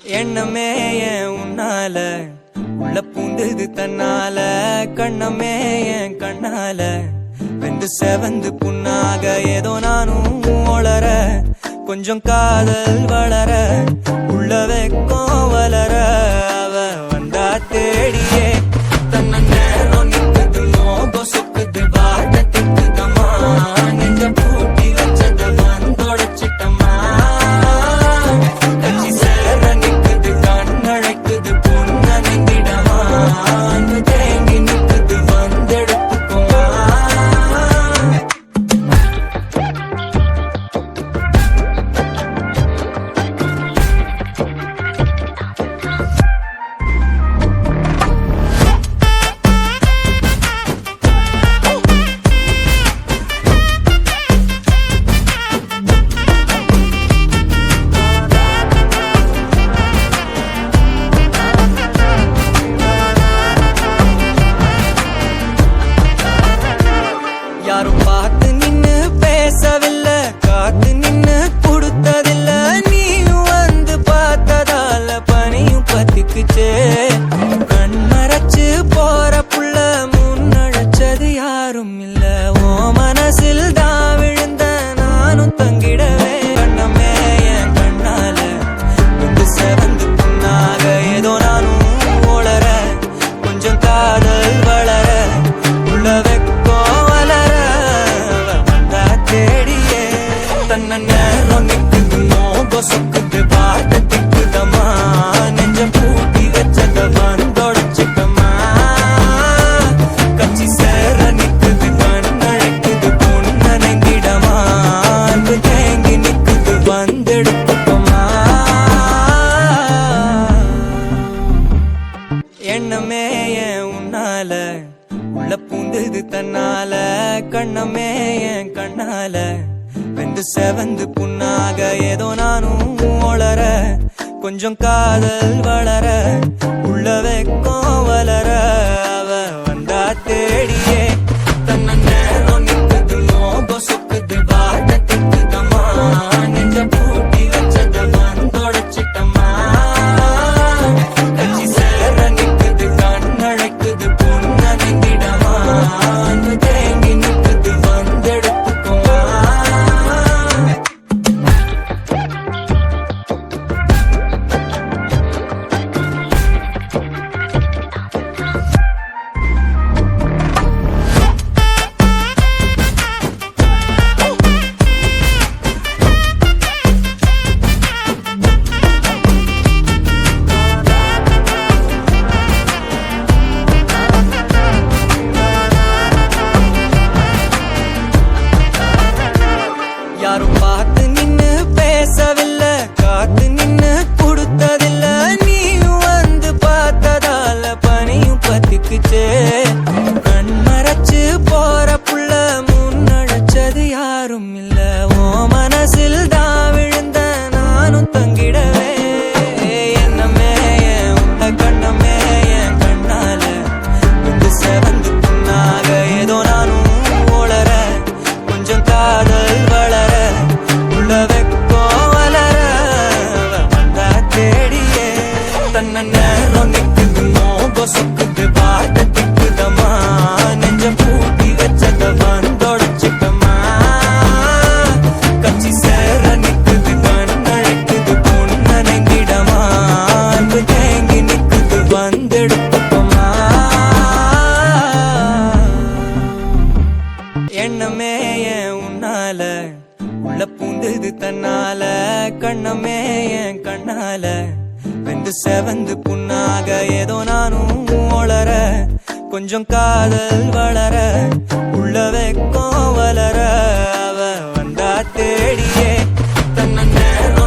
எண்ணமே ஏன் உன்னால உள்ள பூந்தது தன்னால கண்ணமே என் கண்ணால வெந்து செவந்து புண்ணாக ஏதோ நானும் ஒளர கொஞ்சம் காதல் வளர உள்ள வெக்கம் வளர அவ வந்தா தேடியே தன்ன நேரம் நிக்குது மோகம் சொக்குது வாட்ட திக்குதம்மா நெஞ்ச பூட்டி வச்சத வந்தொடச்சிட்டம்மா கட்சி சேர நிக்குது கண்ணழைக்குது பொண்ண நிந்திடமா அங்கு தேங்கி நிக்குது வந்தெடுத்துக்குமா யாரும் பார்த்து நின்னு பேசவில்லை காத்து நின்னு கொடுத்ததில்ல நீயும் வந்து பார்த்ததால பனியும் பத்திக்குச்சே கண் மறைச்சு போற புள்ள முன்னழைச்சது யாரும் இல்ல ஓ மனசில் தான் விழுந்த நானும் தங்கிடவே கண்ணமே என் கண்ணால வந்து செவந்து புண்ணாக ஏதோ நானும் ஒளர கொஞ்சம் காதல் வளர உள்ள வெக்கம் தன்ன நேரம் நிக்குது மோகம் சொக்குது வாட்ட திக்குதம்மா நெஞ்ச பூட்டி வச்சத வந்தொடச்சிட்டம்மா கட்சி சேர நிக்குது கண்ணழைக்குது பொண்ண நெங்கிடமா அன்பு தேங்கி நிக்குது வந்தெடுத்துக்கோமா எண்ணமே ஏன் உன்னால உள்ள பூந்தது தன்னால கண்ணமே என் கண்ணால வெந்து செவந்து புண்ணாக ஏதோ நானும் ஒளர கொஞ்சம் காதல் வளர உள்ள வெக்கம் வளர அவ வந்தா தேடியே தன்ன நேரம் நிக்குது மோகம் சொக்குது வாட்ட திக்குதம்மா நெஞ்ச பூட்டி வச்சத வந்தொடச்சிட்டம்மா கட்சி சேர நிக்குது கண்ணழைக்குது பொண்ண நெங்கிடமா அன்பு தேங்கி நிக்குது வந்தெடுத்துக்குமா யாரும் பார்த்து நின்னு பேசவில்லை காத்து நின்னு கொடுத்ததில்ல நீயும் வந்து பார்த்ததால பனியும் பத்திக்குச்சே கண் மறைச்சு போற புள்ள முன்னழைச்சது யாரும் இல்ல ஓ மனசில் தான் விழுந்த நானும் தங்கிடவே என்னமே உண்ட கண்ணமே என் கண்ணால வந்து செவந்து புண்ணாக ஏதோ நானும் ஒளர கொஞ்சம் காதல் வளர தன்ன நேரம் நிக்குது மோகம் சொக்குது வாட்ட திக்குதம்மா நெஞ்ச பூட்டி வச்சத வந்தொடச்சிட்டம்மா கட்சி சேர நிக்குது கண்ணழைக்குது பொண்ண நெங்கிடமா அன்பு தேங்கி நிக்குது வந்தெடுத்துக்கோமா எண்ணமே ஏன் உன்னால உள்ள பூந்தது தன்னால கண்ணமே என் கண்ணால வெந்து செவந்து புண்ணாக ஏதோ நானும் ஒளர கொஞ்சம் காதல் வளர உள்ள வெக்கம்